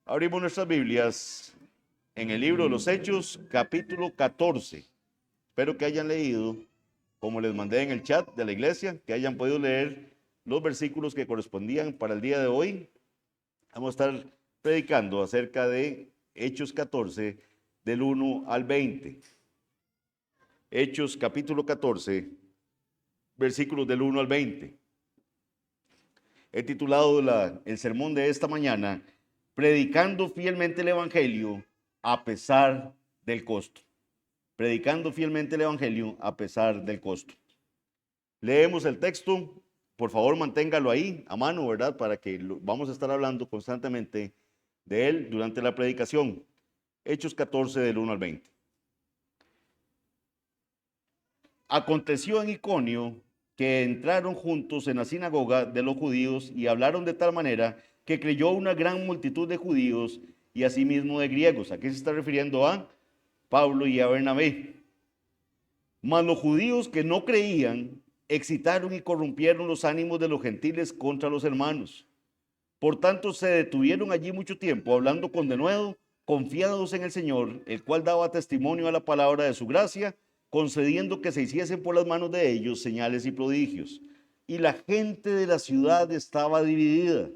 Abrimos nuestras Biblias en el libro de los Hechos, capítulo 14. Espero que hayan leído, como les mandé en el chat de la iglesia, que hayan podido leer los versículos que correspondían para el día de hoy. Vamos a estar predicando acerca de Hechos 14, del 1 al 20. Hechos capítulo 14, versículos del 1 al 20. He titulado el sermón de esta mañana, Predicando fielmente el Evangelio a pesar del costo. Predicando fielmente el Evangelio a pesar del costo. Leemos el texto, por favor manténgalo ahí a mano, ¿verdad? Para que vamos a estar hablando constantemente de él durante la predicación. Hechos 14 del 1 al 20. Aconteció en Iconio que entraron juntos en la sinagoga de los judíos y hablaron de tal manera que creyó una gran multitud de judíos y asimismo de griegos. Aquí se está refiriendo a Pablo y a Bernabé. Mas los judíos que no creían excitaron y corrompieron los ánimos de los gentiles contra los hermanos. Por tanto, se detuvieron allí mucho tiempo, hablando con denuedo, confiados en el Señor, el cual daba testimonio a la palabra de su gracia, concediendo que se hiciesen por las manos de ellos señales y prodigios. Y la gente de la ciudad estaba dividida.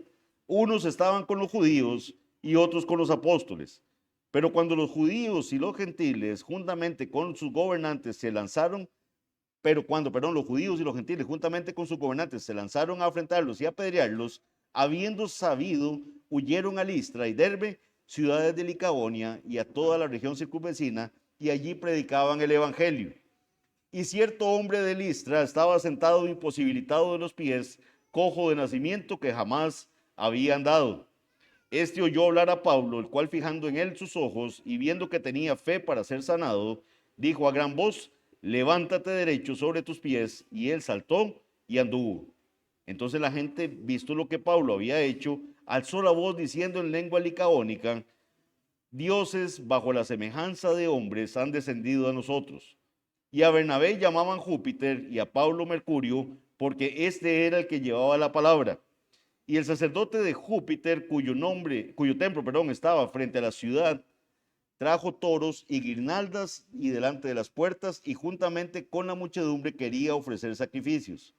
Unos estaban con los judíos y otros con los apóstoles. Pero cuando los judíos y los gentiles, juntamente con sus gobernantes, los judíos y los gentiles, juntamente con sus gobernantes, se lanzaron a enfrentarlos y a apedrearlos, habiendo sabido, huyeron a Listra y Derbe, ciudades de Licaonia y a toda la región circunvecina, y allí predicaban el evangelio. Y cierto hombre de Listra estaba sentado imposibilitado de los pies, cojo de nacimiento, que jamás había andado. Este oyó hablar a Pablo, el cual, fijando en él sus ojos y viendo que tenía fe para ser sanado, dijo a gran voz: levántate derecho sobre tus pies. Y él saltó y anduvo. Entonces la gente, visto lo que Pablo había hecho, alzó la voz diciendo en lengua licaónica: dioses bajo la semejanza de hombres han descendido a nosotros. Y a Bernabé llamaban Júpiter y a Pablo Mercurio, porque este era el que llevaba la palabra. Y el sacerdote de Júpiter, cuyo templo, estaba frente a la ciudad, trajo toros y guirnaldas y delante de las puertas, y juntamente con la muchedumbre quería ofrecer sacrificios.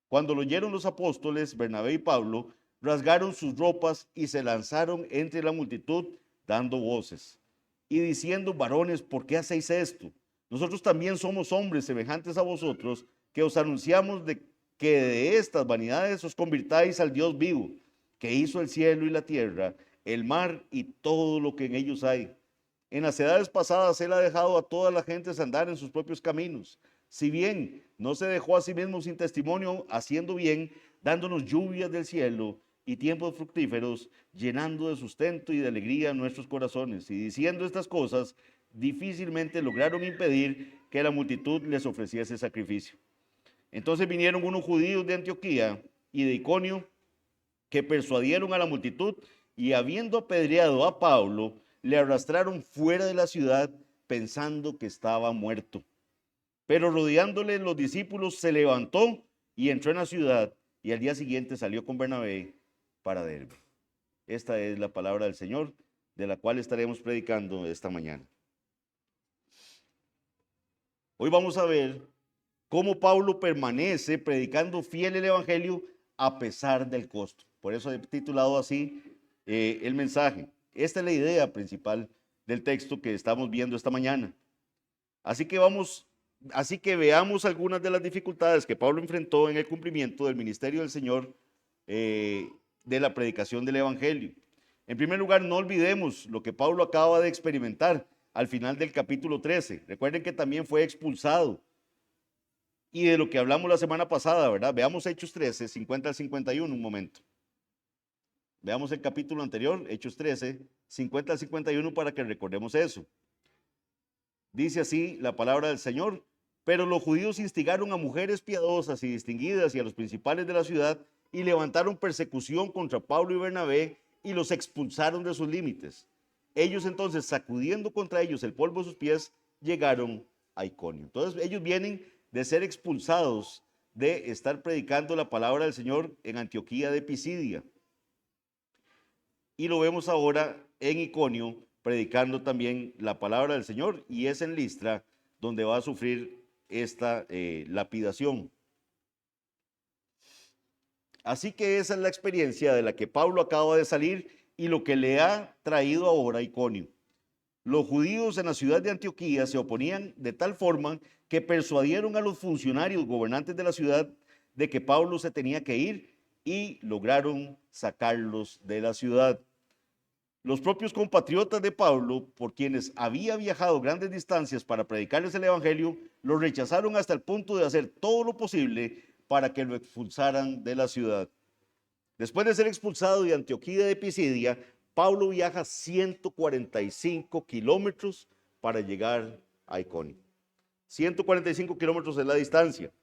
Cuando lo oyeron los apóstoles, Bernabé y Pablo, rasgaron sus ropas y se lanzaron entre la multitud, dando voces y diciendo: varones, ¿por qué hacéis esto? Nosotros también somos hombres semejantes a vosotros, que os anunciamos que de estas vanidades os convirtáis al Dios vivo, que hizo el cielo y la tierra, el mar y todo lo que en ellos hay. En las edades pasadas él ha dejado a todas las gentes andar en sus propios caminos. Si bien no se dejó a sí mismo sin testimonio, haciendo bien, dándonos lluvias del cielo y tiempos fructíferos, llenando de sustento y de alegría nuestros corazones. Y diciendo estas cosas, difícilmente lograron impedir que la multitud les ofreciese sacrificio. Entonces vinieron unos judíos de Antioquía y de Iconio, que persuadieron a la multitud, y habiendo apedreado a Pablo, le arrastraron fuera de la ciudad, pensando que estaba muerto. Pero rodeándole los discípulos, se levantó y entró en la ciudad, y al día siguiente salió con Bernabé para Derbe. Esta es la palabra del Señor, de la cual estaremos predicando esta mañana. Hoy vamos a ver cómo Pablo permanece predicando fiel el evangelio a pesar del costo. Por eso he titulado así el mensaje. Esta es la idea principal del texto que estamos viendo esta mañana. Así que veamos algunas de las dificultades que Pablo enfrentó en el cumplimiento del ministerio del Señor, de la predicación del evangelio. En primer lugar, no olvidemos lo que Pablo acaba de experimentar al final del capítulo 13. Recuerden que también fue expulsado. Y de lo que hablamos la semana pasada, ¿verdad? Veamos Hechos 13, 50 al 51 un momento. Veamos el capítulo anterior, Hechos 13, 50 al 51, para que recordemos eso. Dice así la palabra del Señor: pero los judíos instigaron a mujeres piadosas y distinguidas y a los principales de la ciudad, y levantaron persecución contra Pablo y Bernabé, y los expulsaron de sus límites. Ellos entonces, sacudiendo contra ellos el polvo de sus pies, llegaron a Iconio. Entonces ellos vienen de ser expulsados de estar predicando la palabra del Señor en Antioquía de Pisidia. y lo vemos ahora en Iconio predicando también la palabra del Señor, y es en Listra donde va a sufrir esta lapidación. Así que esa es la experiencia de la que Pablo acaba de salir y lo que le ha traído ahora a Iconio. Los judíos en la ciudad de Antioquía se oponían de tal forma que persuadieron a los funcionarios gobernantes de la ciudad de que Pablo se tenía que ir y lograron sacarlos de la ciudad. Los propios compatriotas de Pablo, por quienes había viajado grandes distancias para predicarles el evangelio, lo rechazaron hasta el punto de hacer todo lo posible para que lo expulsaran de la ciudad. Después de ser expulsado de Antioquía de Pisidia, Pablo viaja 145 kilómetros para llegar a Iconio. 145 kilómetros es la distancia.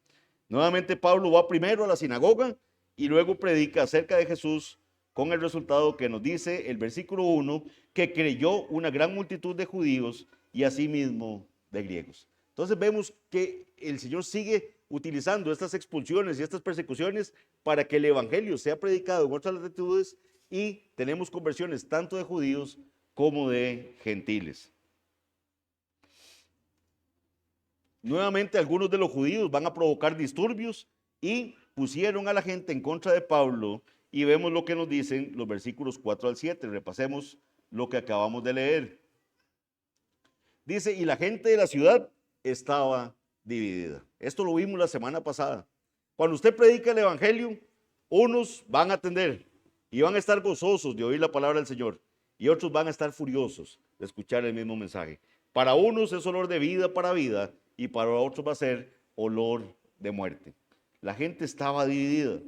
Nuevamente Pablo va primero a la sinagoga y luego predica acerca de Jesús, con el resultado que nos dice el versículo 1, que creyó una gran multitud de judíos y asimismo de griegos. Entonces vemos que el Señor sigue utilizando estas expulsiones y estas persecuciones para que el evangelio sea predicado en otras latitudes, y tenemos conversiones tanto de judíos como de gentiles. Nuevamente algunos de los judíos van a provocar disturbios y pusieron a la gente en contra de Pablo, y vemos lo que nos dicen los versículos 4 al 7. Repasemos lo que acabamos de leer. Dice, y la gente de la ciudad estaba dividida. Esto lo vimos la semana pasada. Cuando usted predica el evangelio, unos van a atender y van a estar gozosos de oír la palabra del Señor, y otros van a estar furiosos de escuchar el mismo mensaje. Para unos es olor de vida para vida, y para otros va a ser olor de muerte. La gente estaba dividida.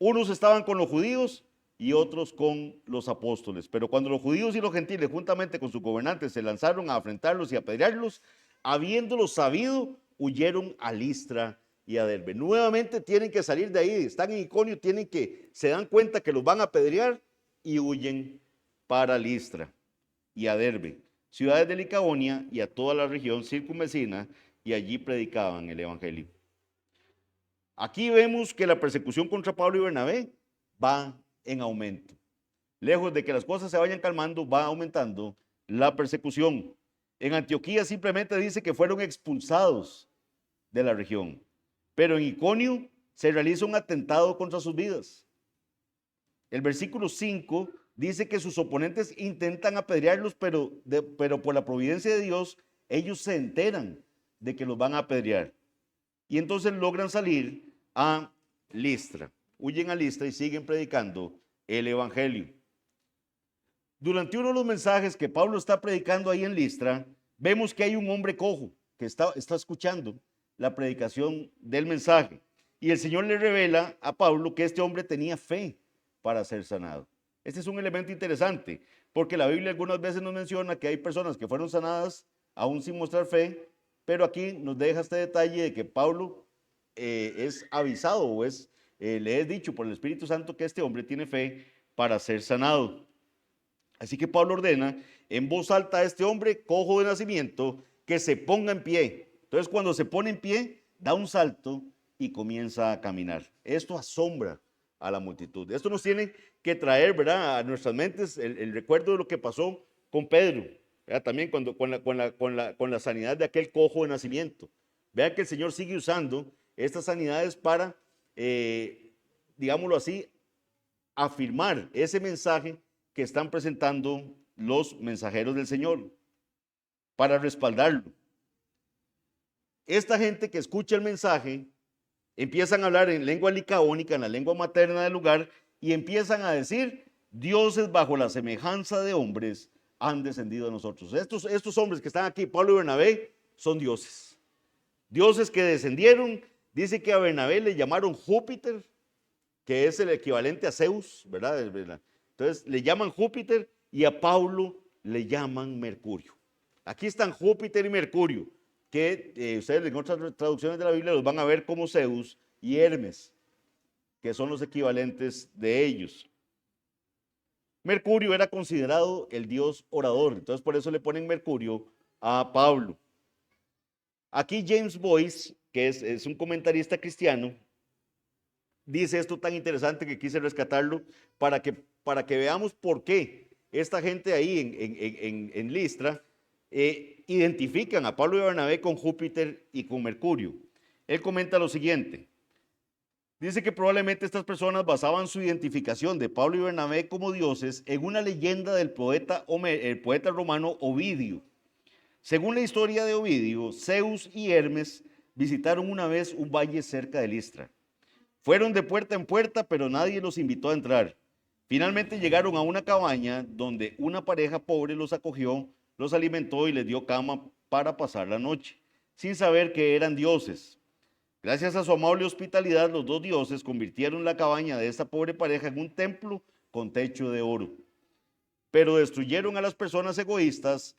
Unos estaban con los judíos y otros con los apóstoles. Pero cuando los judíos y los gentiles, juntamente con sus gobernantes, se lanzaron a afrentarlos y a apedrearlos, habiéndolo sabido, huyeron a Listra y a Derbe. Nuevamente tienen que salir de ahí. Están en Iconio, se dan cuenta que los van a apedrear y huyen para Listra y a Derbe, ciudades de Licaonia y a toda la región circunvecina, y allí predicaban el evangelio. Aquí vemos que la persecución contra Pablo y Bernabé va en aumento. Lejos de que las cosas se vayan calmando, va aumentando la persecución. En Antioquía simplemente dice que fueron expulsados de la región, pero en Iconio se realiza un atentado contra sus vidas. El versículo 5 dice que sus oponentes intentan apedrearlos, pero por la providencia de Dios, ellos se enteran de que los van a apedrear. Y entonces logran salir a Listra. Huyen a Listra y siguen predicando el evangelio. Durante uno de los mensajes que Pablo está predicando ahí en Listra, vemos que hay un hombre cojo que está escuchando la predicación del mensaje. Y el Señor le revela a Pablo que este hombre tenía fe para ser sanado. Este es un elemento interesante, porque la Biblia algunas veces nos menciona que hay personas que fueron sanadas aún sin mostrar fe, pero aquí nos deja este detalle de que Pablo es avisado o le es dicho por el Espíritu Santo que este hombre tiene fe para ser sanado. Así que Pablo ordena en voz alta a este hombre cojo de nacimiento que se ponga en pie. Entonces cuando se pone en pie, da un salto y comienza a caminar. Esto asombra a la multitud. Esto nos tiene que traer, ¿verdad?, a nuestras mentes el recuerdo de lo que pasó con Pedro, ¿verdad? También con la sanidad de aquel cojo de nacimiento. Vean que el Señor sigue usando estas sanidades para, digámoslo así, afirmar ese mensaje que están presentando los mensajeros del Señor, para respaldarlo. Esta gente que escucha el mensaje empiezan a hablar en lengua licaónica, en la lengua materna del lugar, y empiezan a decir: dioses bajo la semejanza de hombres han descendido a nosotros. Estos hombres que están aquí, Pablo y Bernabé, son dioses. Dioses que descendieron. Dice que a Bernabé le llamaron Júpiter, que es el equivalente a Zeus, ¿verdad? Entonces le llaman Júpiter, y a Pablo le llaman Mercurio. Aquí están Júpiter y Mercurio, que ustedes en otras traducciones de la Biblia los van a ver como Zeus y Hermes, que son los equivalentes de ellos. Mercurio era considerado el dios orador, entonces por eso le ponen Mercurio a Pablo. Aquí James Boyce, que es un comentarista cristiano, dice esto tan interesante que quise rescatarlo para que veamos por qué esta gente ahí en Listra, identifican a Pablo y Bernabé con Júpiter y con Mercurio. Él comenta lo siguiente. Dice que probablemente estas personas basaban su identificación de Pablo y Bernabé como dioses en una leyenda del poeta romano Ovidio. Según la historia de Ovidio, Zeus y Hermes visitaron una vez un valle cerca de Listra. Fueron de puerta en puerta, pero nadie los invitó a entrar. Finalmente llegaron a una cabaña donde una pareja pobre los acogió, los alimentó y les dio cama para pasar la noche, sin saber que eran dioses. Gracias a su amable hospitalidad, los dos dioses convirtieron la cabaña de esta pobre pareja en un templo con techo de oro. Pero destruyeron a las personas egoístas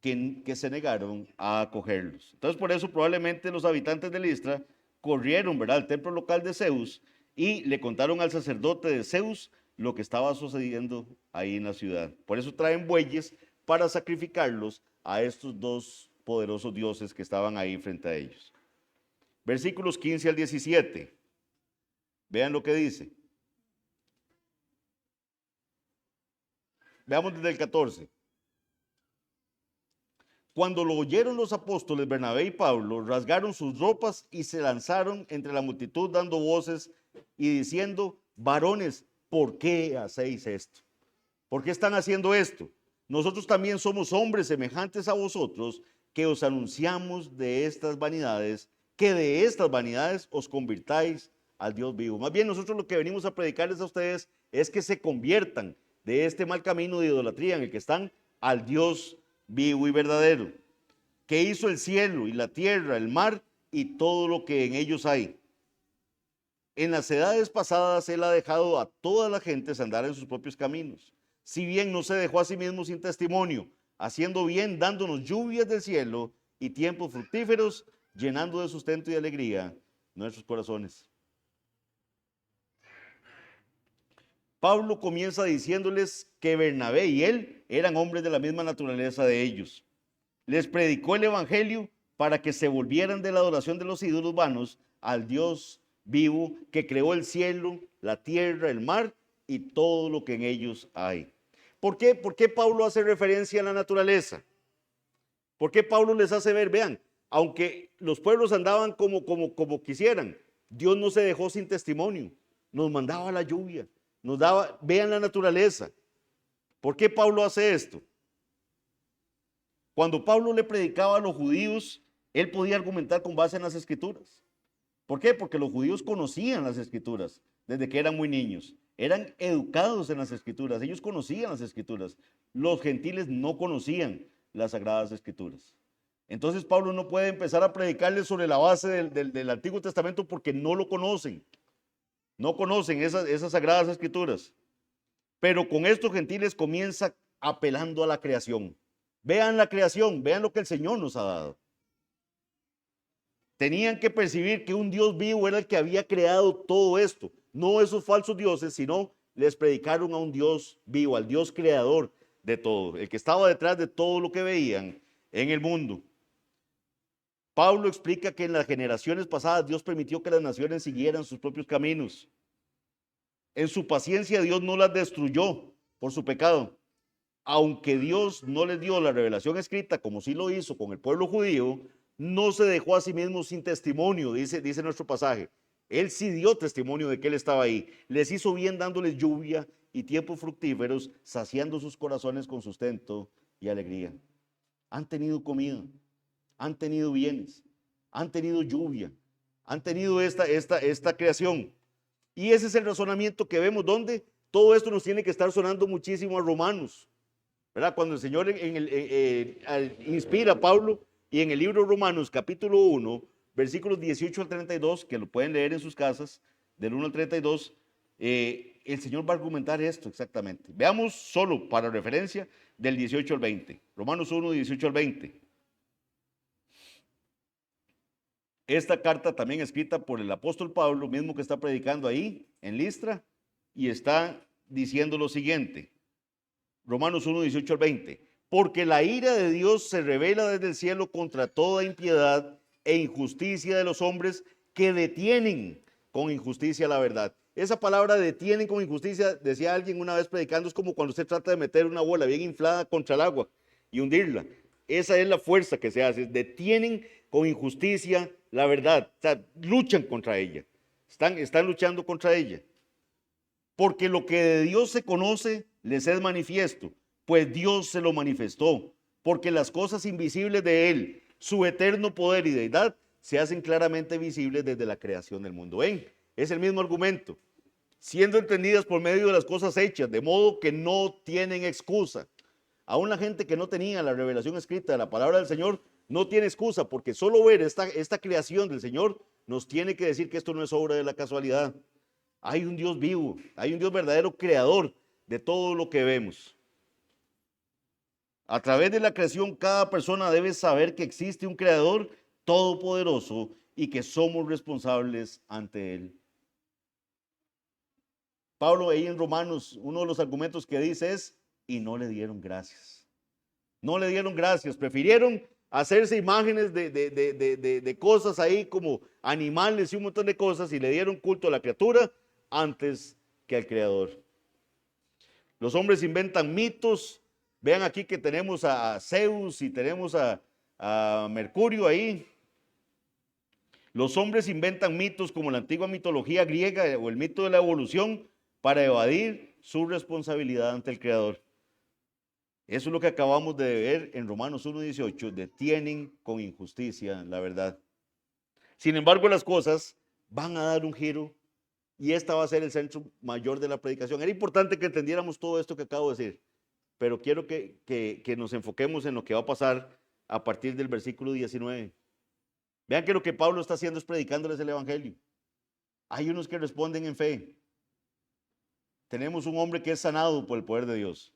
que se negaron a acogerlos. Entonces, por eso probablemente los habitantes de Listra corrieron, ¿verdad?, al templo local de Zeus y le contaron al sacerdote de Zeus lo que estaba sucediendo ahí en la ciudad. Por eso traen bueyes para sacrificarlos a estos dos poderosos dioses que estaban ahí frente a ellos. Versículos 15 al 17. Vean lo que dice. Veamos desde el 14. Cuando lo oyeron los apóstoles Bernabé y Pablo, rasgaron sus ropas y se lanzaron entre la multitud dando voces y diciendo: varones, ¿por qué hacéis esto? ¿Por qué están haciendo esto? Nosotros también somos hombres semejantes a vosotros, que os anunciamos de estas vanidades, que de estas vanidades os convirtáis al Dios vivo. Más bien, nosotros lo que venimos a predicarles a ustedes es que se conviertan de este mal camino de idolatría en el que están al Dios vivo y verdadero, que hizo el cielo y la tierra, el mar y todo lo que en ellos hay. En las edades pasadas Él ha dejado a todas las gentes andar en sus propios caminos. Si bien no se dejó a sí mismo sin testimonio, haciendo bien, dándonos lluvias del cielo y tiempos fructíferos, llenando de sustento y alegría nuestros corazones. Pablo comienza diciéndoles que Bernabé y él eran hombres de la misma naturaleza de ellos. Les predicó el evangelio para que se volvieran de la adoración de los ídolos vanos al Dios vivo que creó el cielo, la tierra, el mar y todo lo que en ellos hay. ¿Por qué? ¿Por qué Pablo hace referencia a la naturaleza? ¿Por qué Pablo les hace ver? Vean, aunque los pueblos andaban como quisieran, Dios no se dejó sin testimonio. Nos mandaba la lluvia, nos daba, vean la naturaleza. ¿Por qué Pablo hace esto? Cuando Pablo le predicaba a los judíos, él podía argumentar con base en las escrituras. ¿Por qué? Porque los judíos conocían las escrituras desde que eran muy niños. Eran educados en las escrituras, ellos conocían las escrituras. Los gentiles no conocían las sagradas escrituras. Entonces Pablo no puede empezar a predicarles sobre la base del Antiguo Testamento porque no lo conocen. No conocen esas sagradas escrituras. Pero con estos gentiles comienza apelando a la creación. Vean la creación, vean lo que el Señor nos ha dado. Tenían que percibir que un Dios vivo era el que había creado todo esto. No esos falsos dioses, sino les predicaron a un Dios vivo, al Dios creador de todo, el que estaba detrás de todo lo que veían en el mundo. Pablo explica que en las generaciones pasadas Dios permitió que las naciones siguieran sus propios caminos. En su paciencia Dios no las destruyó por su pecado. Aunque Dios no les dio la revelación escrita como sí lo hizo con el pueblo judío, no se dejó a sí mismo sin testimonio, dice nuestro pasaje. Él sí dio testimonio de que Él estaba ahí. Les hizo bien dándoles lluvia y tiempos fructíferos, saciando sus corazones con sustento y alegría. Han tenido comida, han tenido bienes, han tenido lluvia, han tenido esta creación. Y ese es el razonamiento que vemos donde todo esto nos tiene que estar sonando muchísimo a Romanos, ¿verdad? Cuando el Señor inspira a Pablo y en el libro de Romanos capítulo 1, versículos 18 al 32, que lo pueden leer en sus casas, del 1 al 32, el Señor va a argumentar esto exactamente. Veamos solo para referencia del 18 al 20. Romanos 1, 18 al 20. Esta carta también escrita por el apóstol Pablo, mismo que está predicando ahí en Listra, y está diciendo lo siguiente. Romanos 1, 18 al 20. Porque la ira de Dios se revela desde el cielo contra toda impiedad e injusticia de los hombres que detienen con injusticia la verdad. esa palabra detienen con injusticia, decía alguien una vez predicando, es como cuando usted trata de meter una bola bien inflada contra el agua y hundirla. Esa es la fuerza que se hace, detienen con injusticia la verdad, o sea, luchan contra ella, están luchando contra ella. Porque lo que de Dios se conoce les es manifiesto, pues Dios se lo manifestó, porque las cosas invisibles de Él, su eterno poder y deidad, se hacen claramente visibles desde la creación del mundo. ¿Ven? Es el mismo argumento, siendo entendidas por medio de las cosas hechas, de modo que no tienen excusa. Aún la gente que no tenía la revelación escrita de la palabra del Señor no tiene excusa, porque solo ver esta creación del Señor nos tiene que decir que esto no es obra de la casualidad. Hay un Dios vivo, hay un Dios verdadero creador de todo lo que vemos. A través de la creación, cada persona debe saber que existe un creador todopoderoso y que somos responsables ante Él. Pablo ahí en Romanos, uno de los argumentos que dice es, y no le dieron gracias. No le dieron gracias, prefirieron hacerse imágenes de cosas ahí como animales y un montón de cosas y le dieron culto a la criatura antes que al Creador. Los hombres inventan mitos. Vean aquí que tenemos a Zeus y tenemos a Mercurio ahí. Los hombres inventan mitos como la antigua mitología griega o el mito de la evolución para evadir su responsabilidad ante el Creador. Eso es lo que acabamos de ver en Romanos 1:18. Detienen con injusticia la verdad. Sin embargo, las cosas van a dar un giro y esta va a ser el centro mayor de la predicación. Era importante que entendiéramos todo esto que acabo de decir, pero quiero que nos enfoquemos en lo que va a pasar a partir del versículo 19. Vean que lo que Pablo está haciendo es predicándoles el evangelio. Hay unos que responden en fe. Tenemos un hombre que es sanado por el poder de Dios,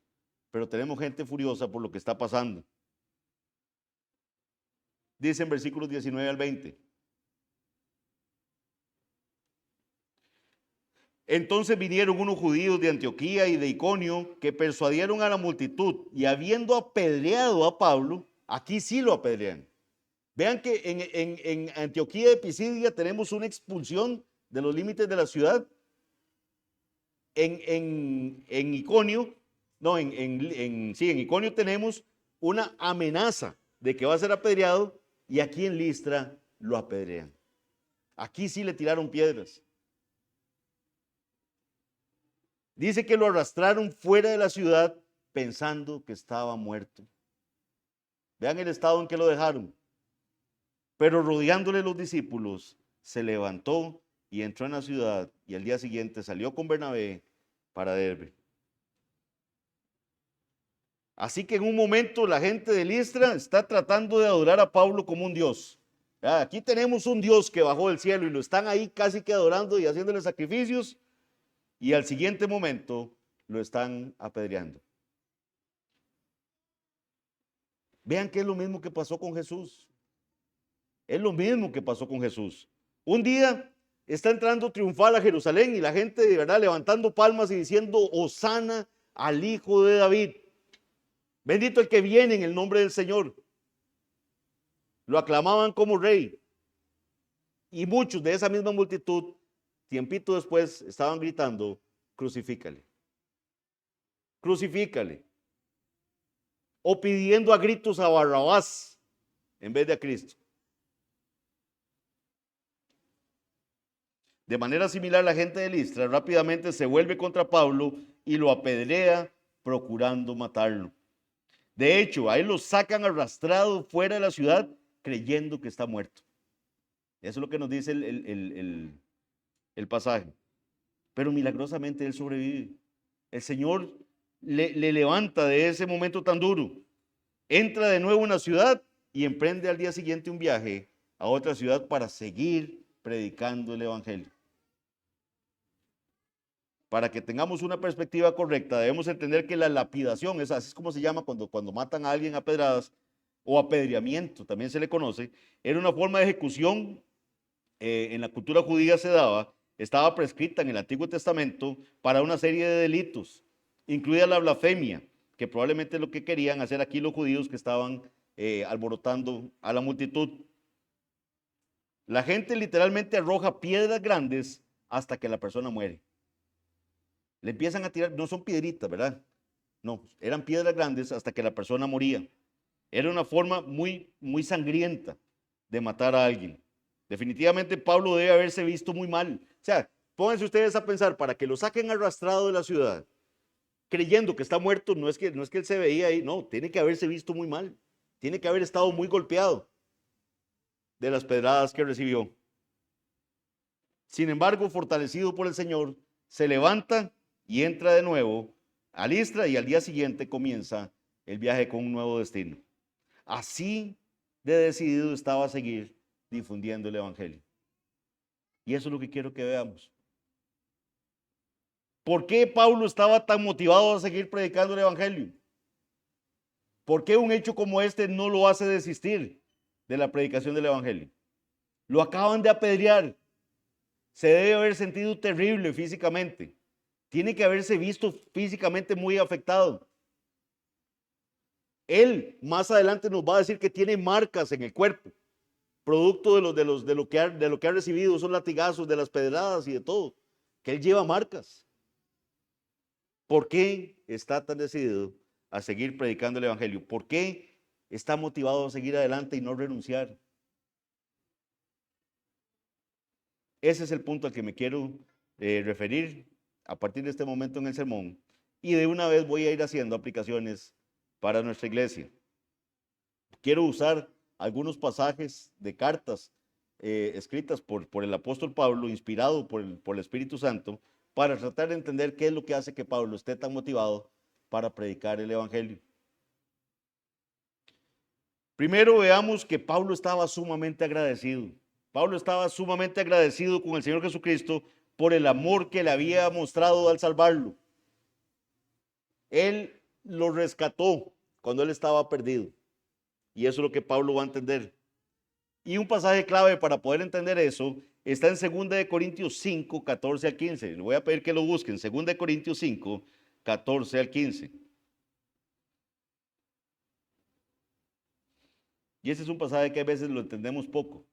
pero tenemos gente furiosa por lo que está pasando. Dice en versículos 19 al 20. Entonces vinieron unos judíos de Antioquía y de Iconio que persuadieron a la multitud y habiendo apedreado a Pablo, aquí sí lo apedrean. Vean que en Antioquía de Pisidia tenemos una expulsión de los límites de la ciudad. En Iconio, no, sí, en Iconio tenemos una amenaza de que va a ser apedreado y aquí en Listra lo apedrean. Aquí sí le tiraron piedras. Dice que lo arrastraron fuera de la ciudad pensando que estaba muerto. Vean el estado en que lo dejaron. Pero rodeándole los discípulos, se levantó y entró en la ciudad y al día siguiente salió con Bernabé para Derbe. Así que en un momento la gente de Listra está tratando de adorar a Pablo como un dios. Aquí tenemos un Dios que bajó del cielo y lo están ahí casi que adorando y haciéndole sacrificios y al siguiente momento lo están apedreando. Vean que es lo mismo que pasó con Jesús. Es lo mismo que pasó con Jesús. Un día está entrando triunfal a Jerusalén y la gente de verdad levantando palmas y diciendo Hosana al Hijo de David. Bendito el que viene en el nombre del Señor. Lo aclamaban como rey. Y muchos de esa misma multitud, tiempito después, estaban gritando, crucifícale. Crucifícale. O pidiendo a gritos a Barrabás en vez de a Cristo. De manera similar, la gente de Listra rápidamente se vuelve contra Pablo y lo apedrea procurando matarlo. De hecho, a él lo sacan arrastrado fuera de la ciudad creyendo que está muerto. Eso es lo que nos dice el pasaje. Pero milagrosamente él sobrevive. El Señor le levanta de ese momento tan duro. Entra de nuevo en la ciudad y emprende al día siguiente un viaje a otra ciudad para seguir predicando el evangelio. Para que tengamos una perspectiva correcta, debemos entender que la lapidación, así es como se llama cuando matan a alguien a pedradas, o apedreamiento, también se le conoce, era una forma de ejecución en la cultura judía se daba, estaba prescrita en el Antiguo Testamento para una serie de delitos, incluida la blasfemia, que probablemente es lo que querían hacer aquí los judíos que estaban alborotando a la multitud. La gente literalmente arroja piedras grandes hasta que la persona muere. Le empiezan a tirar, no son piedritas, ¿verdad? No, eran piedras grandes hasta que la persona moría. Era una forma muy, muy sangrienta de matar a alguien. Definitivamente Pablo debe haberse visto muy mal. O sea, pónganse ustedes a pensar, para que lo saquen arrastrado de la ciudad, creyendo que está muerto, no es que él se veía ahí, no, tiene que haberse visto muy mal. Tiene que haber estado muy golpeado de las pedradas que recibió. Sin embargo, fortalecido por el Señor, se levanta y entra de nuevo a Listra y al día siguiente comienza el viaje con un nuevo destino. Así de decidido estaba a seguir difundiendo el Evangelio. Y eso es lo que quiero que veamos. ¿Por qué Pablo estaba tan motivado a seguir predicando el Evangelio? ¿Por qué un hecho como este no lo hace desistir de la predicación del Evangelio? Lo acaban de apedrear. Se debe haber sentido terrible físicamente. Tiene que haberse visto físicamente muy afectado. Él más adelante nos va a decir que tiene marcas en el cuerpo, producto de lo que ha recibido, esos latigazos, de las pedradas y de todo, que él lleva marcas. ¿Por qué está tan decidido a seguir predicando el Evangelio? ¿Por qué está motivado a seguir adelante y no renunciar? Ese es el punto al que me quiero referir a partir de este momento en el sermón. Y de una vez voy a ir haciendo aplicaciones para nuestra iglesia. Quiero usar algunos pasajes de cartas escritas por el apóstol Pablo, inspirado por el Espíritu Santo, para tratar de entender qué es lo que hace que Pablo esté tan motivado para predicar el Evangelio. Primero veamos que Pablo estaba sumamente agradecido. Pablo estaba sumamente agradecido con el Señor Jesucristo por el amor que le había mostrado al salvarlo. Él lo rescató cuando él estaba perdido. Y eso es lo que Pablo va a entender. Y un pasaje clave para poder entender eso está en 2 Corintios 5, 14 al 15. Le voy a pedir que lo busquen. 2 Corintios 5, 14 al 15. Y ese es un pasaje que a veces lo entendemos poco.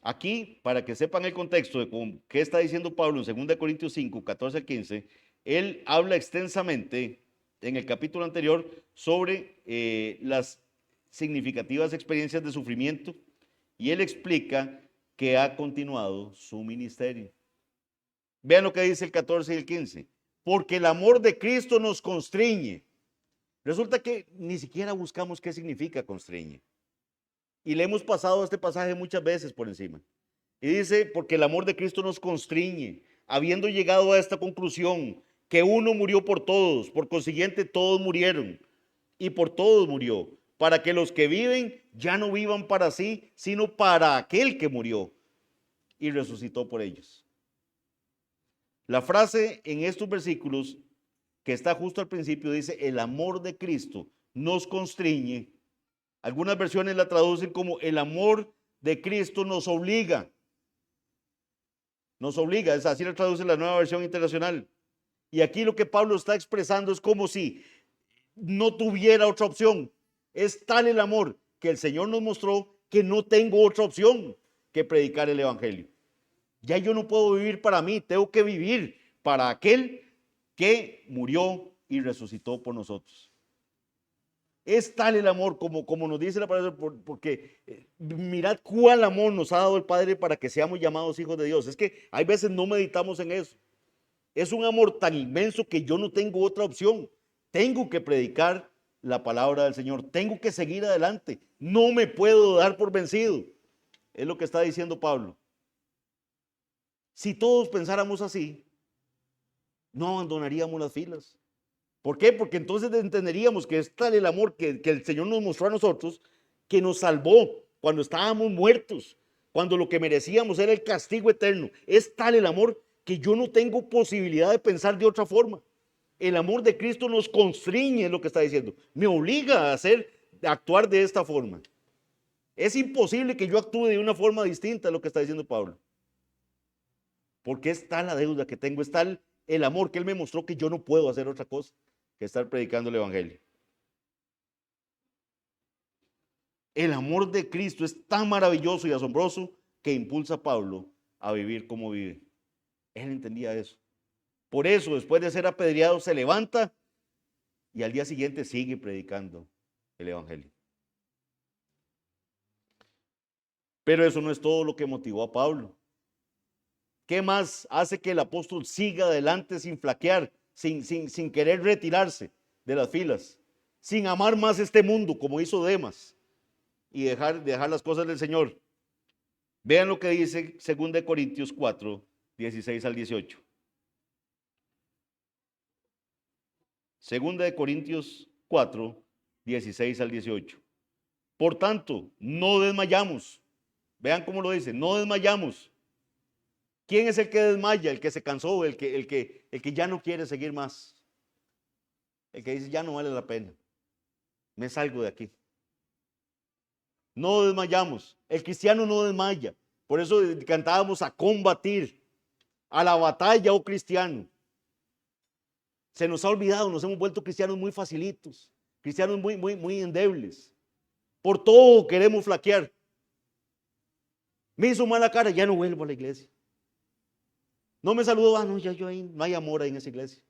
Aquí, para que sepan el contexto de qué está diciendo Pablo en 2 Corintios 5, 14 al 15, él habla extensamente en el capítulo anterior sobre las significativas experiencias de sufrimiento y él explica que ha continuado su ministerio. Vean lo que dice el 14 y el 15. Porque el amor de Cristo nos constriñe. Resulta que ni siquiera buscamos qué significa constriñe. Y le hemos pasado este pasaje muchas veces por encima. Y dice, porque el amor de Cristo nos constriñe, habiendo llegado a esta conclusión, que uno murió por todos, por consiguiente todos murieron, y por todos murió, para que los que viven ya no vivan para sí, sino para aquel que murió y resucitó por ellos. La frase en estos versículos que está justo al principio dice, el amor de Cristo nos constriñe. Algunas versiones la traducen como el amor de Cristo nos obliga. Nos obliga, es así la traduce la Nueva Versión Internacional. Y aquí lo que Pablo está expresando es como si no tuviera otra opción. Es tal el amor que el Señor nos mostró que no tengo otra opción que predicar el Evangelio. Ya yo no puedo vivir para mí, tengo que vivir para aquel que murió y resucitó por nosotros. Es tal el amor como nos dice la palabra, porque mirad cuál amor nos ha dado el Padre para que seamos llamados hijos de Dios. Es que hay veces no meditamos en eso. Es un amor tan inmenso que yo no tengo otra opción. Tengo que predicar la palabra del Señor. Tengo que seguir adelante. No me puedo dar por vencido. Es lo que está diciendo Pablo. Si todos pensáramos así, no abandonaríamos las filas. ¿Por qué? Porque entonces entenderíamos que es tal el amor que el Señor nos mostró a nosotros, que nos salvó cuando estábamos muertos, cuando lo que merecíamos era el castigo eterno. Es tal el amor que yo no tengo posibilidad de pensar de otra forma. El amor de Cristo nos constriñe, es lo que está diciendo. Me obliga a actuar de esta forma. Es imposible que yo actúe de una forma distinta a lo que está diciendo Pablo. Porque es tal la deuda que tengo, es tal el amor que Él me mostró que yo no puedo hacer otra cosa que estar predicando el Evangelio. El amor de Cristo es tan maravilloso y asombroso que impulsa a Pablo a vivir como vive. Él entendía eso. Por eso, después de ser apedreado, se levanta y al día siguiente sigue predicando el evangelio. Pero eso no es todo lo que motivó a Pablo. ¿Qué más hace que el apóstol siga adelante sin flaquear, sin querer retirarse de las filas, sin amar más este mundo como hizo Demas y dejar las cosas del Señor? Vean lo que dice 2 Corintios 4, 16 al 18. 2 Corintios 4, 16 al 18. Por tanto, no desmayamos. Vean cómo lo dice, no desmayamos. ¿Quién es el que desmaya? El que se cansó, el que ya no quiere seguir más. El que dice, ya no vale la pena. Me salgo de aquí. No desmayamos. El cristiano no desmaya. Por eso cantábamos a combatir, a la batalla, oh cristiano. Se nos ha olvidado, nos hemos vuelto cristianos muy facilitos, cristianos muy endebles. Por todo queremos flaquear. Me hizo mala cara, ya no vuelvo a la iglesia. No me saludó, no, ya yo ahí, no hay amor ahí en esa iglesia.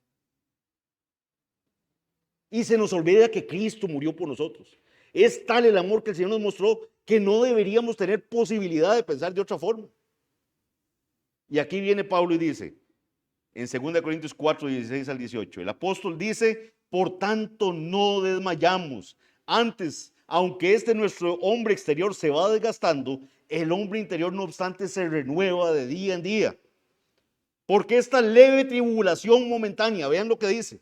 Y se nos olvida que Cristo murió por nosotros. Es tal el amor que el Señor nos mostró que no deberíamos tener posibilidad de pensar de otra forma. Y aquí viene Pablo y dice, en 2 Corintios 4, 16 al 18, el apóstol dice, por tanto no desmayamos. Antes, aunque nuestro hombre exterior se va desgastando, el hombre interior no obstante se renueva de día en día. Porque esta leve tribulación momentánea, vean lo que dice,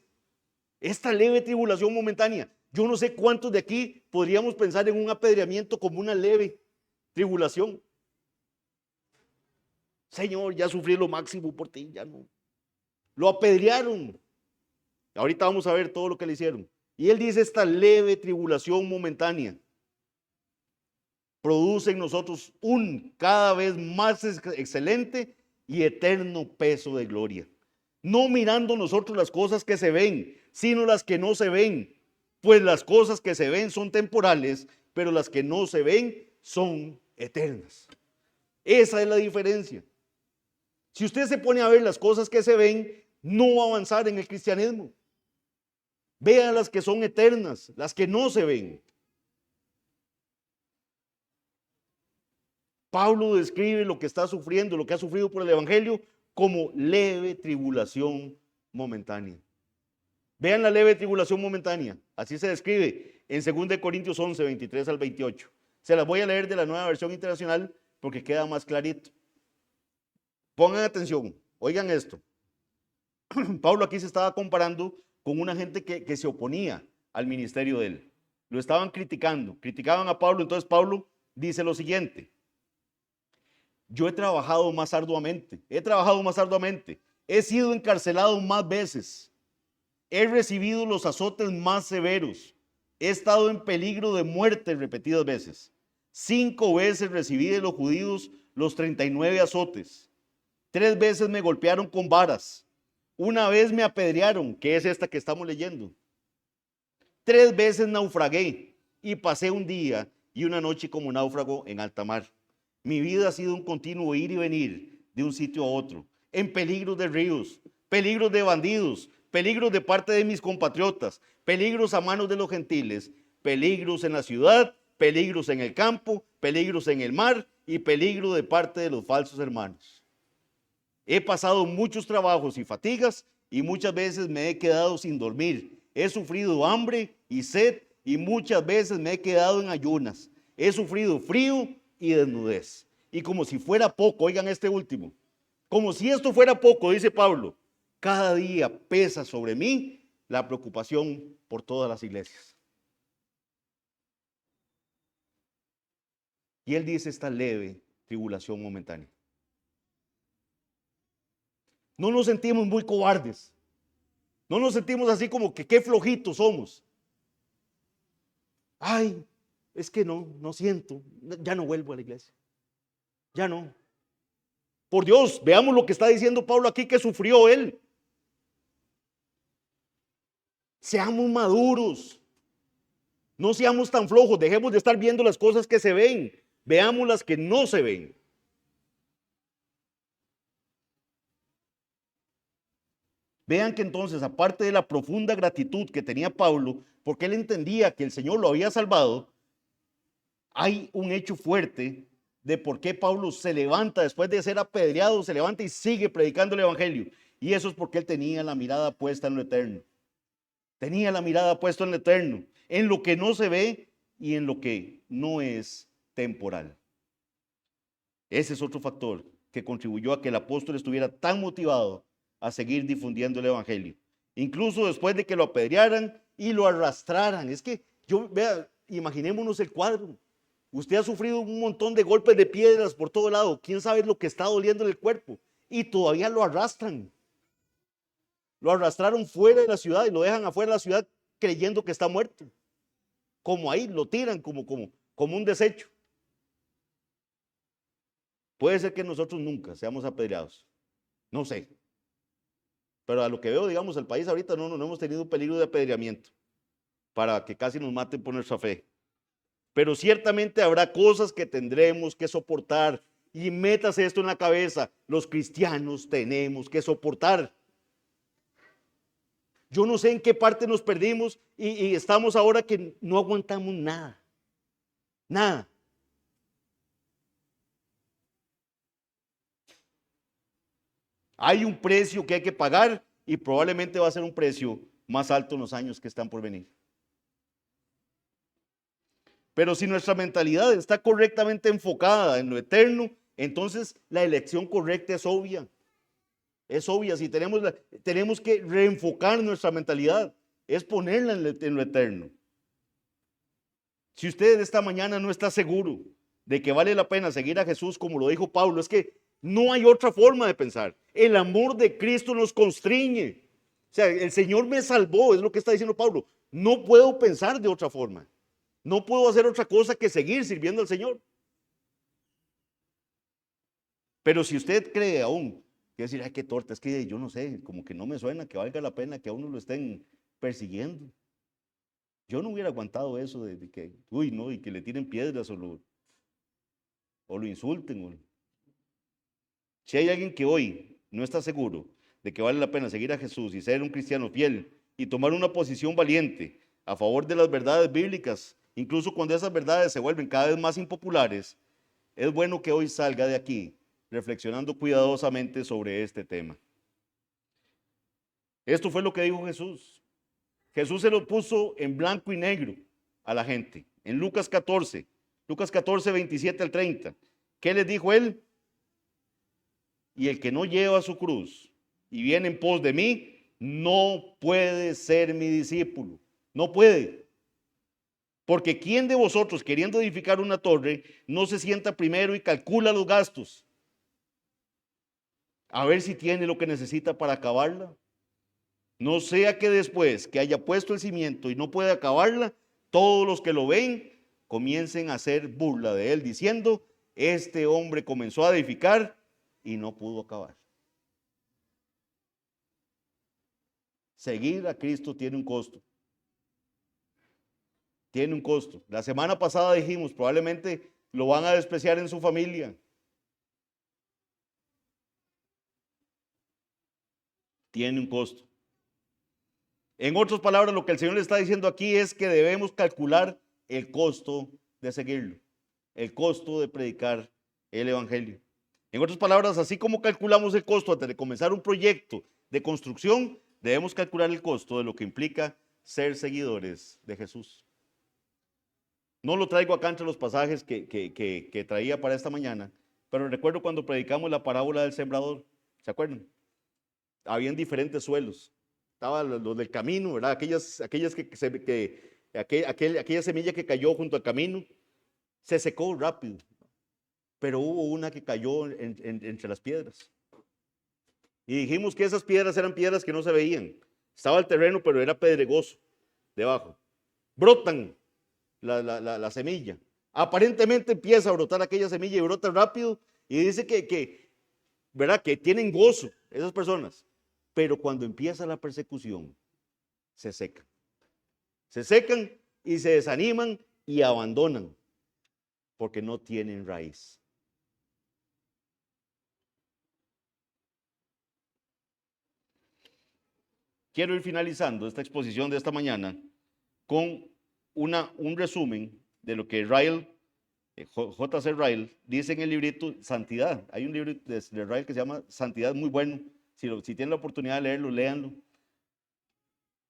esta leve tribulación momentánea, yo no sé cuántos de aquí podríamos pensar en un apedreamiento como una leve tribulación. Señor, ya sufrí lo máximo por ti, ya no. Lo apedrearon. Ahorita vamos a ver todo lo que le hicieron. Y él dice, esta leve tribulación momentánea produce en nosotros un cada vez más excelente y eterno peso de gloria. No mirando nosotros las cosas que se ven, sino las que no se ven. Pues las cosas que se ven son temporales, pero las que no se ven son eternas. Esa es la diferencia. Si usted se pone a ver las cosas que se ven, no va a avanzar en el cristianismo. Vea las que son eternas, las que no se ven. Pablo describe lo que está sufriendo, lo que ha sufrido por el evangelio, como leve tribulación momentánea. Vean la leve tribulación momentánea. Así se describe en 2 Corintios 11, 23 al 28. Se las voy a leer de la Nueva Versión Internacional porque queda más clarito. Pongan atención, oigan esto. Pablo aquí se estaba comparando con una gente que se oponía al ministerio de él. Lo estaban criticando, criticaban a Pablo. Entonces Pablo dice lo siguiente: yo he trabajado más arduamente, he sido encarcelado más veces, he recibido los azotes más severos, he estado en peligro de muerte repetidas veces. 5 veces recibí de los judíos los 39 azotes. 3 veces me golpearon con varas. Una vez me apedrearon, que es esta que estamos leyendo. 3 veces naufragué y pasé un día y una noche como náufrago en alta mar. Mi vida ha sido un continuo ir y venir de un sitio a otro, en peligros de ríos, peligros de bandidos, peligros de parte de mis compatriotas, peligros a manos de los gentiles, peligros en la ciudad, peligros en el campo, peligros en el mar y peligro de parte de los falsos hermanos. He pasado muchos trabajos y fatigas y muchas veces me he quedado sin dormir. He sufrido hambre y sed y muchas veces me he quedado en ayunas. He sufrido frío y desnudez. Y como si fuera poco, oigan este último, como si esto fuera poco, dice Pablo, cada día pesa sobre mí la preocupación por todas las iglesias. Y él dice esta leve tribulación momentánea. No nos sentimos muy cobardes. No nos sentimos así como que qué flojitos somos. Ay, es que no siento, ya no vuelvo a la iglesia. Ya no. Por Dios, veamos lo que está diciendo Pablo aquí que sufrió él. Seamos maduros. No seamos tan flojos, dejemos de estar viendo las cosas que se ven. Veamos las que no se ven. Vean que entonces, aparte de la profunda gratitud que tenía Pablo, porque él entendía que el Señor lo había salvado, hay un hecho fuerte de por qué Pablo se levanta después de ser apedreado, se levanta y sigue predicando el Evangelio. Y eso es porque él tenía la mirada puesta en lo eterno. Tenía la mirada puesta en lo eterno, en lo que no se ve y en lo que no es temporal. Ese es otro factor que contribuyó a que el apóstol estuviera tan motivado a seguir difundiendo el Evangelio. Incluso después de que lo apedrearan y lo arrastraran. Es que vea, imaginémonos el cuadro. Usted ha sufrido un montón de golpes de piedras por todo lado. ¿Quién sabe lo que está doliendo en el cuerpo? Y todavía lo arrastran. Lo arrastraron fuera de la ciudad y lo dejan afuera de la ciudad creyendo que está muerto. Como ahí, lo tiran como un desecho. Puede ser que nosotros nunca seamos apedreados. No sé. Pero a lo que veo, digamos, el país ahorita no hemos tenido un peligro de apedreamiento para que casi nos maten por nuestra fe. Pero ciertamente habrá cosas que tendremos que soportar. Y métase esto en la cabeza. Los cristianos tenemos que soportar. Yo no sé en qué parte nos perdimos y estamos ahora que no aguantamos nada. Nada. Hay un precio que hay que pagar y probablemente va a ser un precio más alto en los años que están por venir. Pero si nuestra mentalidad está correctamente enfocada en lo eterno, entonces la elección correcta es obvia. Es obvia, si tenemos que reenfocar nuestra mentalidad, es ponerla en lo eterno. Si usted esta mañana no está seguro de que vale la pena seguir a Jesús, como lo dijo Pablo, es que no hay otra forma de pensar. El amor de Cristo nos constriñe. O sea, el Señor me salvó, es lo que está diciendo Pablo. No puedo pensar de otra forma. No puedo hacer otra cosa que seguir sirviendo al Señor. Pero si usted cree aún, que decir, ay, qué torta, es que yo no sé, como que no me suena que valga la pena que a uno lo estén persiguiendo. Yo no hubiera aguantado eso de que, uy, no, y que le tiren piedras o lo insulten. Si hay alguien que hoy no está seguro de que vale la pena seguir a Jesús y ser un cristiano fiel y tomar una posición valiente a favor de las verdades bíblicas, incluso cuando esas verdades se vuelven cada vez más impopulares, es bueno que hoy salga de aquí reflexionando cuidadosamente sobre este tema. Esto fue lo que dijo Jesús. Jesús se lo puso en blanco y negro a la gente. En Lucas 14, 27 al 30. ¿Qué les dijo él? Y el que no lleva su cruz y viene en pos de mí, no puede ser mi discípulo. No puede. Porque ¿quién de vosotros, queriendo edificar una torre, no se sienta primero y calcula los gastos? A ver si tiene lo que necesita para acabarla. No sea que después que haya puesto el cimiento y no puede acabarla, todos los que lo ven comiencen a hacer burla de él, diciendo, este hombre comenzó a edificar y no pudo acabar. Seguir a Cristo tiene un costo. Tiene un costo. La semana pasada dijimos, probablemente lo van a despreciar en su familia. Tiene un costo. En otras palabras, lo que el Señor le está diciendo aquí es que debemos calcular el costo de seguirlo, el costo de predicar el Evangelio. En otras palabras, así como calculamos el costo antes de comenzar un proyecto de construcción, debemos calcular el costo de lo que implica ser seguidores de Jesús. No lo traigo acá entre los pasajes que traía para esta mañana, pero recuerdo cuando predicamos la parábola del sembrador, ¿se acuerdan? Habían diferentes suelos. Estaba los del camino, ¿verdad? Aquella semilla que cayó junto al camino se secó rápido, pero hubo una que cayó entre las piedras. Y dijimos que esas piedras eran piedras que no se veían. Estaba el terreno, pero era pedregoso debajo. Brotan la semilla. Aparentemente empieza a brotar aquella semilla y brota rápido. Y dice ¿verdad? Que tienen gozo esas personas. Pero cuando empieza la persecución, se secan. Se secan y se desaniman y abandonan porque no tienen raíz. quiero ir finalizando esta exposición de esta mañana con un resumen de lo que J.C. Ryle dice en el librito Santidad. Hay un libro de Ryle que se llama Santidad, muy bueno. Si tienen la oportunidad de leerlo, léanlo.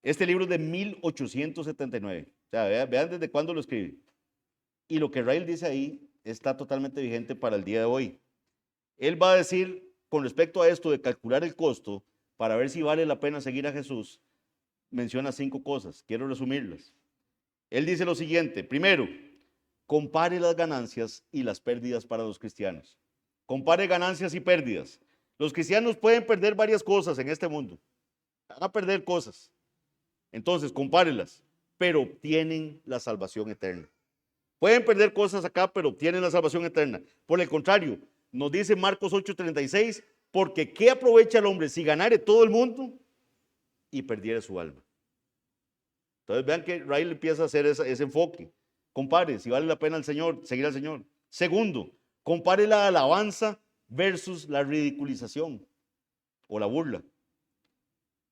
Este libro es de 1879. O sea, vean desde cuándo lo escribe. Y lo que Ryle dice ahí está totalmente vigente para el día de hoy. Él va a decir, con respecto a esto de calcular el costo, para ver si vale la pena seguir a Jesús, menciona 5 cosas. Quiero resumirlas. Él dice lo siguiente. Primero, compare las ganancias y las pérdidas para los cristianos. Compare ganancias y pérdidas. Los cristianos pueden perder varias cosas en este mundo. Van a perder cosas. Entonces, compárelas, pero obtienen la salvación eterna. Pueden perder cosas acá, pero obtienen la salvación eterna. Por el contrario, nos dice Marcos 8:36, porque ¿qué aprovecha el hombre si ganare todo el mundo y perdiere su alma? Entonces vean que Ryle empieza a hacer ese enfoque. Compare si vale la pena seguir al Señor. Segundo, compare la alabanza versus la ridiculización o la burla.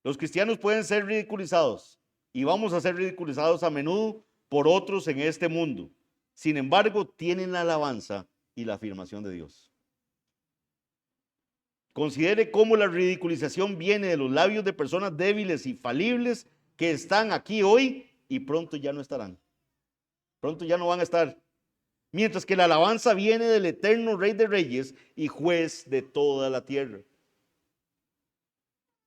Los cristianos pueden ser ridiculizados y vamos a ser ridiculizados a menudo por otros en este mundo. Sin embargo, tienen la alabanza y la afirmación de Dios. Considere cómo la ridiculización viene de los labios de personas débiles y falibles que están aquí hoy y pronto ya no estarán. Pronto ya no van a estar. Mientras que la alabanza viene del eterno Rey de Reyes y Juez de toda la tierra.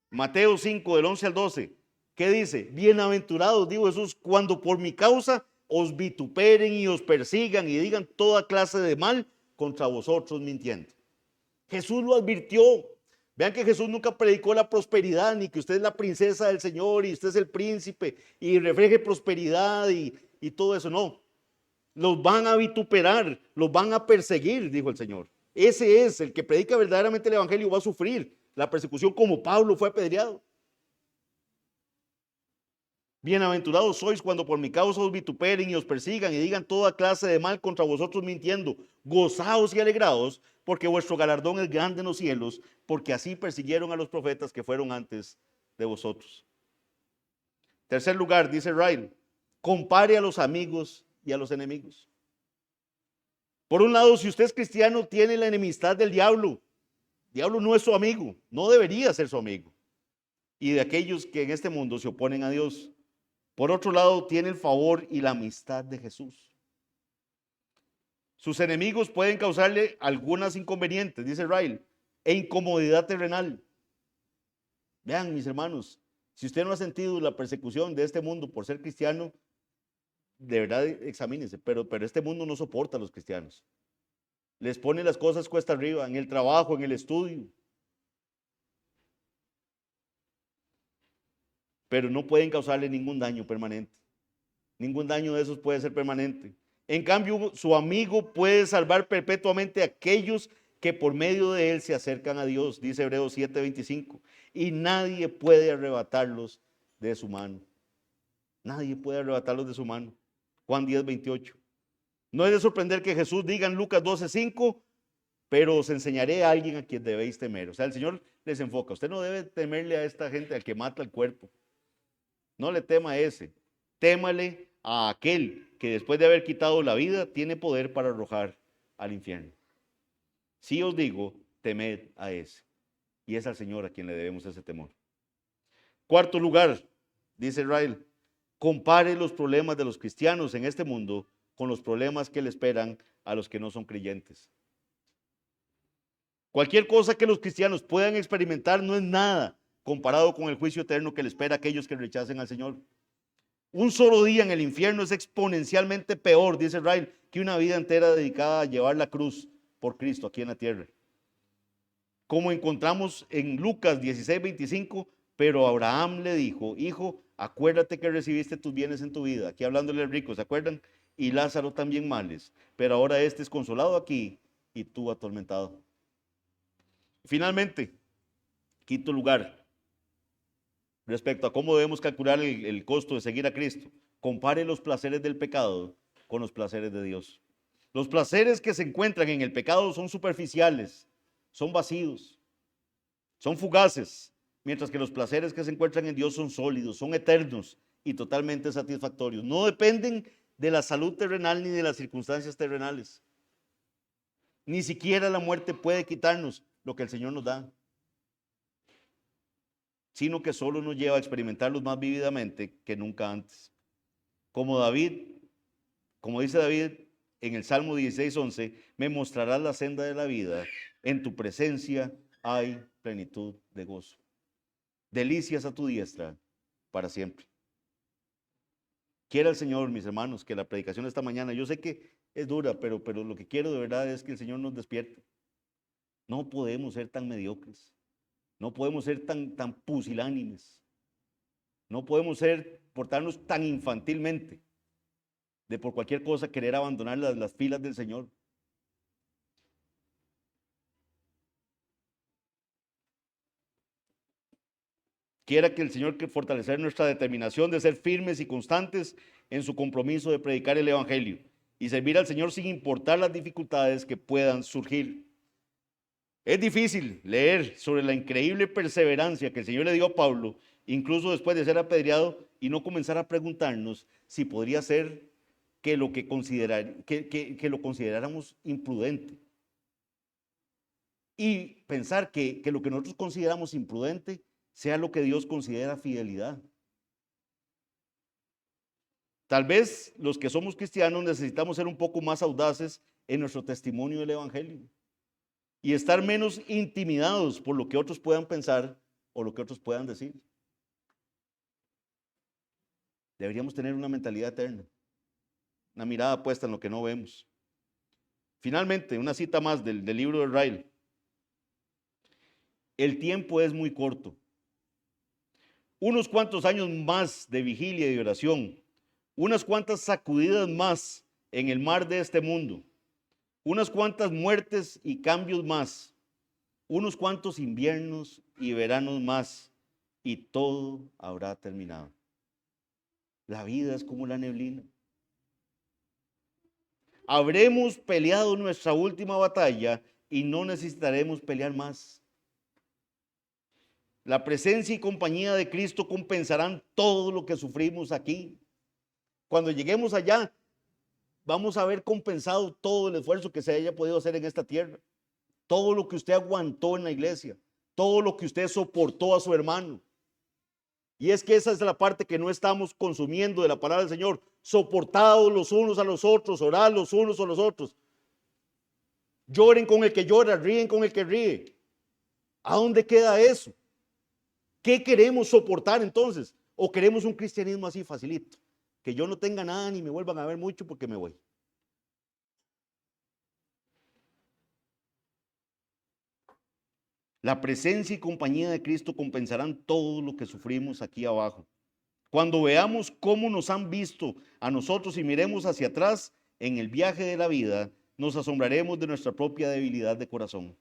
Mateo 5, del 11 al 12. ¿Qué dice? Bienaventurados, dijo Jesús, cuando por mi causa os vituperen y os persigan y digan toda clase de mal contra vosotros mintiendo. Jesús lo advirtió. Vean que Jesús nunca predicó la prosperidad, ni que usted es la princesa del Señor y usted es el príncipe y refleje prosperidad y todo eso. No, los van a vituperar, los van a perseguir, dijo el Señor. Ese es el que predica verdaderamente el evangelio, va a sufrir la persecución como Pablo fue apedreado. Bienaventurados sois cuando por mi causa os vituperen y os persigan y digan toda clase de mal contra vosotros mintiendo. Gozaos y alegraos, porque vuestro galardón es grande en los cielos, porque así persiguieron a los profetas que fueron antes de vosotros. Tercer lugar, dice Ryle, compare a los amigos y a los enemigos. Por un lado, si usted es cristiano, tiene la enemistad del diablo. El diablo no es su amigo, no debería ser su amigo. Y de aquellos que en este mundo se oponen a Dios. Por otro lado, tiene el favor y la amistad de Jesús. Sus enemigos pueden causarle algunas inconvenientes, dice Ryle, e incomodidad terrenal. Vean, mis hermanos, si usted no ha sentido la persecución de este mundo por ser cristiano, de verdad examínese, pero este mundo no soporta a los cristianos. Les pone las cosas cuesta arriba, en el trabajo, en el estudio. Pero no pueden causarle ningún daño permanente. Ningún daño de esos puede ser permanente. En cambio, su amigo puede salvar perpetuamente a aquellos que por medio de él se acercan a Dios, dice Hebreos 7:25. Y nadie puede arrebatarlos de su mano. Nadie puede arrebatarlos de su mano. Juan 10:28. No es de sorprender que Jesús diga en Lucas 12:5, pero os enseñaré a alguien a quien debéis temer. O sea, el Señor les enfoca. Usted no debe temerle a esta gente, al que mata el cuerpo. No le tema a ese. Témale a aquel que después de haber quitado la vida tiene poder para arrojar al infierno. Sí os digo, temed a ese. Y es al Señor a quien le debemos ese temor. Cuarto lugar, dice Ryle, compare los problemas de los cristianos en este mundo con los problemas que le esperan a los que no son creyentes. Cualquier cosa que los cristianos puedan experimentar no es nada comparado con el juicio eterno que le espera a aquellos que rechacen al Señor. Un solo día en el infierno es exponencialmente peor, dice Ryle, que una vida entera dedicada a llevar la cruz por Cristo aquí en la tierra. Como encontramos en Lucas 16:25, pero Abraham le dijo, hijo, acuérdate que recibiste tus bienes en tu vida. Aquí hablándole al rico, ¿se acuerdan? Y Lázaro también males, pero ahora este es consolado aquí y tú atormentado. Finalmente, quinto lugar, respecto a cómo debemos calcular el costo de seguir a Cristo, compare los placeres del pecado con los placeres de Dios. Los placeres que se encuentran en el pecado son superficiales, son vacíos, son fugaces mientras que los placeres que se encuentran en Dios son sólidos, son eternos y totalmente satisfactorios. No dependen de la salud terrenal ni de las circunstancias terrenales. Ni siquiera la muerte puede quitarnos lo que el Señor nos da, sino que solo nos lleva a experimentarlos más vívidamente que nunca antes. Como dice David en el Salmo 16:11, me mostrarás la senda de la vida, en tu presencia hay plenitud de gozo. Delicias a tu diestra para siempre. Quiera el Señor, mis hermanos, que la predicación de esta mañana, yo sé que es dura, pero lo que quiero de verdad es que el Señor nos despierte. No podemos ser tan mediocres. No podemos ser tan pusilánimes. No podemos portarnos tan infantilmente de por cualquier cosa querer abandonar las filas del Señor. Quiera que el Señor que fortalecer nuestra determinación de ser firmes y constantes en su compromiso de predicar el Evangelio y servir al Señor sin importar las dificultades que puedan surgir. Es difícil leer sobre la increíble perseverancia que el Señor le dio a Pablo, incluso después de ser apedreado, y no comenzar a preguntarnos si podría ser que lo consideráramos imprudente. Y pensar que lo que nosotros consideramos imprudente sea lo que Dios considera fidelidad. Tal vez los que somos cristianos necesitamos ser un poco más audaces en nuestro testimonio del Evangelio y estar menos intimidados por lo que otros puedan pensar o lo que otros puedan decir. Deberíamos tener una mentalidad eterna, una mirada puesta en lo que no vemos. Finalmente, una cita más del libro de Riley. El tiempo es muy corto. Unos cuantos años más de vigilia y oración, unas cuantas sacudidas más en el mar de este mundo, unas cuantas muertes y cambios más, unos cuantos inviernos y veranos más, y todo habrá terminado. La vida es como la neblina. Habremos peleado nuestra última batalla y no necesitaremos pelear más. La presencia y compañía de Cristo compensarán todo lo que sufrimos aquí. Cuando lleguemos allá, vamos a haber compensado todo el esfuerzo que se haya podido hacer en esta tierra. Todo lo que usted aguantó en la iglesia, todo lo que usted soportó a su hermano. Y es que esa es la parte que no estamos consumiendo de la palabra del Señor. Soportados los unos a los otros, orad los unos a los otros. Lloren con el que llora, ríen con el que ríe. ¿A dónde queda eso? ¿Qué queremos soportar entonces? ¿O queremos un cristianismo así facilito? Que yo no tenga nada ni me vuelvan a ver mucho porque me voy. La presencia y compañía de Cristo compensarán todo lo que sufrimos aquí abajo. Cuando veamos cómo nos han visto a nosotros y miremos hacia atrás en el viaje de la vida, nos asombraremos de nuestra propia debilidad de corazón.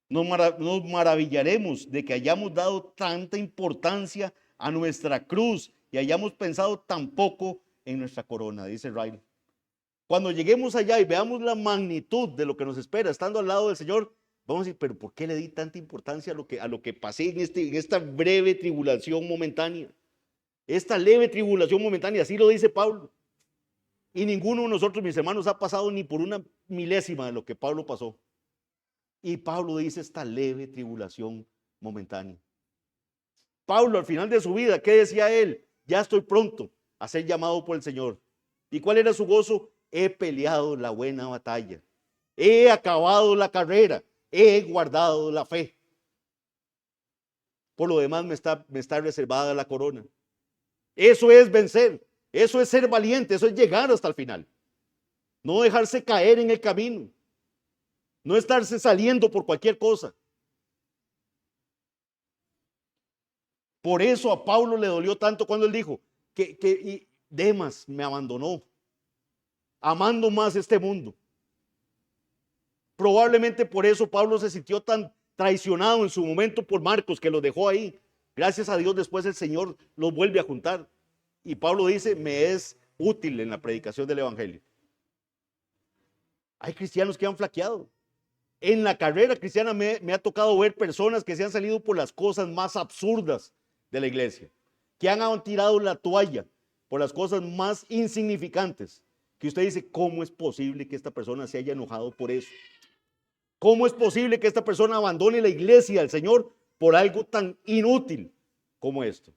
Nos maravillaremos de que hayamos dado tanta importancia a nuestra cruz y hayamos pensado tan poco en nuestra corona, dice Riley. Cuando lleguemos allá y veamos la magnitud de lo que nos espera estando al lado del Señor, vamos a decir, pero ¿por qué le di tanta importancia a lo que pasé en esta breve tribulación momentánea? Esta leve tribulación momentánea, así lo dice Pablo. Y ninguno de nosotros, mis hermanos, ha pasado ni por una milésima de lo que Pablo pasó. Y Pablo dice esta leve tribulación momentánea. Pablo al final de su vida, ¿qué decía él? Ya estoy pronto a ser llamado por el Señor. ¿Y cuál era su gozo? He peleado la buena batalla. He acabado la carrera. He guardado la fe. Por lo demás me está reservada la corona. Eso es vencer. Eso es ser valiente. Eso es llegar hasta el final. No dejarse caer en el camino. No estarse saliendo por cualquier cosa. Por eso a Pablo le dolió tanto cuando él dijo que Demas me abandonó, amando más este mundo. Probablemente por eso Pablo se sintió tan traicionado en su momento por Marcos, que lo dejó ahí. Gracias a Dios después el Señor los vuelve a juntar. Y Pablo dice, me es útil en la predicación del Evangelio. Hay cristianos que han flaqueado. En la carrera cristiana me ha tocado ver personas que se han salido por las cosas más absurdas de la iglesia, que han tirado la toalla por las cosas más insignificantes, que usted dice, ¿cómo es posible que esta persona se haya enojado por eso? ¿Cómo es posible que esta persona abandone la iglesia del Señor por algo tan inútil como esto?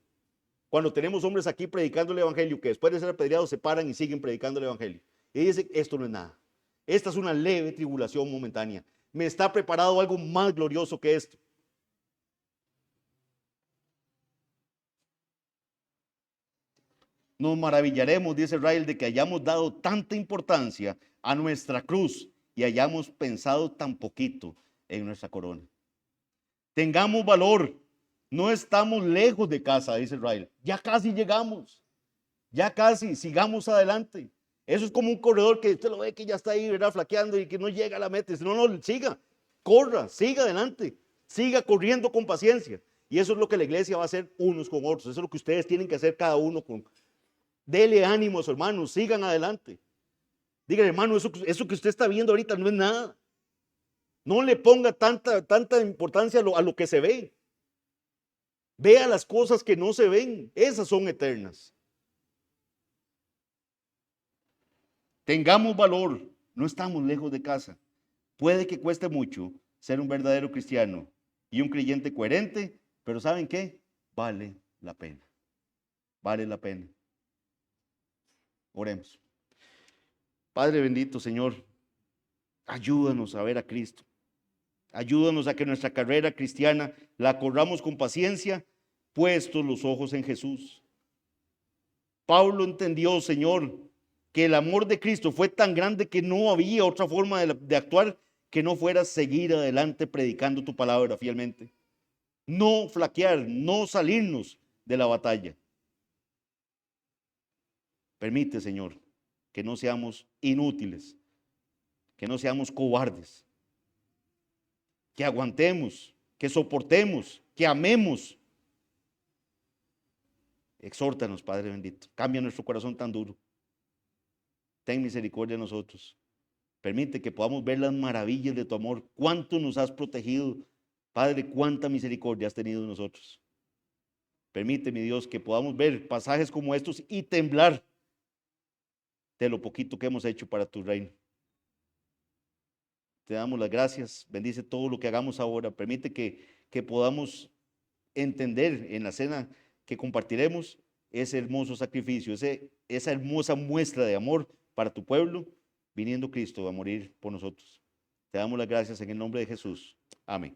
Cuando tenemos hombres aquí predicando el evangelio, que después de ser apedreados se paran y siguen predicando el evangelio. Y dicen, esto no es nada. Esta es una leve tribulación momentánea. Me está preparado algo más glorioso que esto. Nos maravillaremos, dice Israel, de que hayamos dado tanta importancia a nuestra cruz y hayamos pensado tan poquito en nuestra corona. Tengamos valor. No estamos lejos de casa, dice Israel. Ya casi llegamos. Ya casi, sigamos adelante. Eso es como un corredor que usted lo ve que ya está ahí, ¿verdad? Flaqueando y que no llega a la meta. No, no, siga, corra, siga adelante. Siga corriendo con paciencia. Y eso es lo que la iglesia va a hacer unos con otros. Eso es lo que ustedes tienen que hacer cada uno con. Dele ánimos, hermanos, sigan adelante. Diga, hermano, eso que usted está viendo ahorita no es nada. No le ponga tanta importancia a lo que se ve. Vea las cosas que no se ven. Esas son eternas. Tengamos valor. No estamos lejos de casa. Puede que cueste mucho ser un verdadero cristiano y un creyente coherente, pero ¿saben qué? Vale la pena. Vale la pena. Oremos. Padre bendito, Señor, ayúdanos a ver a Cristo. Ayúdanos a que nuestra carrera cristiana la corramos con paciencia, puestos los ojos en Jesús. Pablo entendió, Señor, que el amor de Cristo fue tan grande que no había otra forma de actuar que no fuera seguir adelante predicando tu palabra fielmente. No flaquear, no salirnos de la batalla. Permite, Señor, que no seamos inútiles, que no seamos cobardes, que aguantemos, que soportemos, que amemos. Exhórtanos, Padre bendito. Cambia nuestro corazón tan duro. Ten misericordia de nosotros. Permite que podamos ver las maravillas de tu amor. Cuánto nos has protegido. Padre, cuánta misericordia has tenido de nosotros. Permite, mi Dios, que podamos ver pasajes como estos y temblar de lo poquito que hemos hecho para tu reino. Te damos las gracias. Bendice todo lo que hagamos ahora. Permite que podamos entender en la cena que compartiremos ese hermoso sacrificio, esa hermosa muestra de amor para tu pueblo, viniendo Cristo a morir por nosotros. Te damos las gracias en el nombre de Jesús. Amén.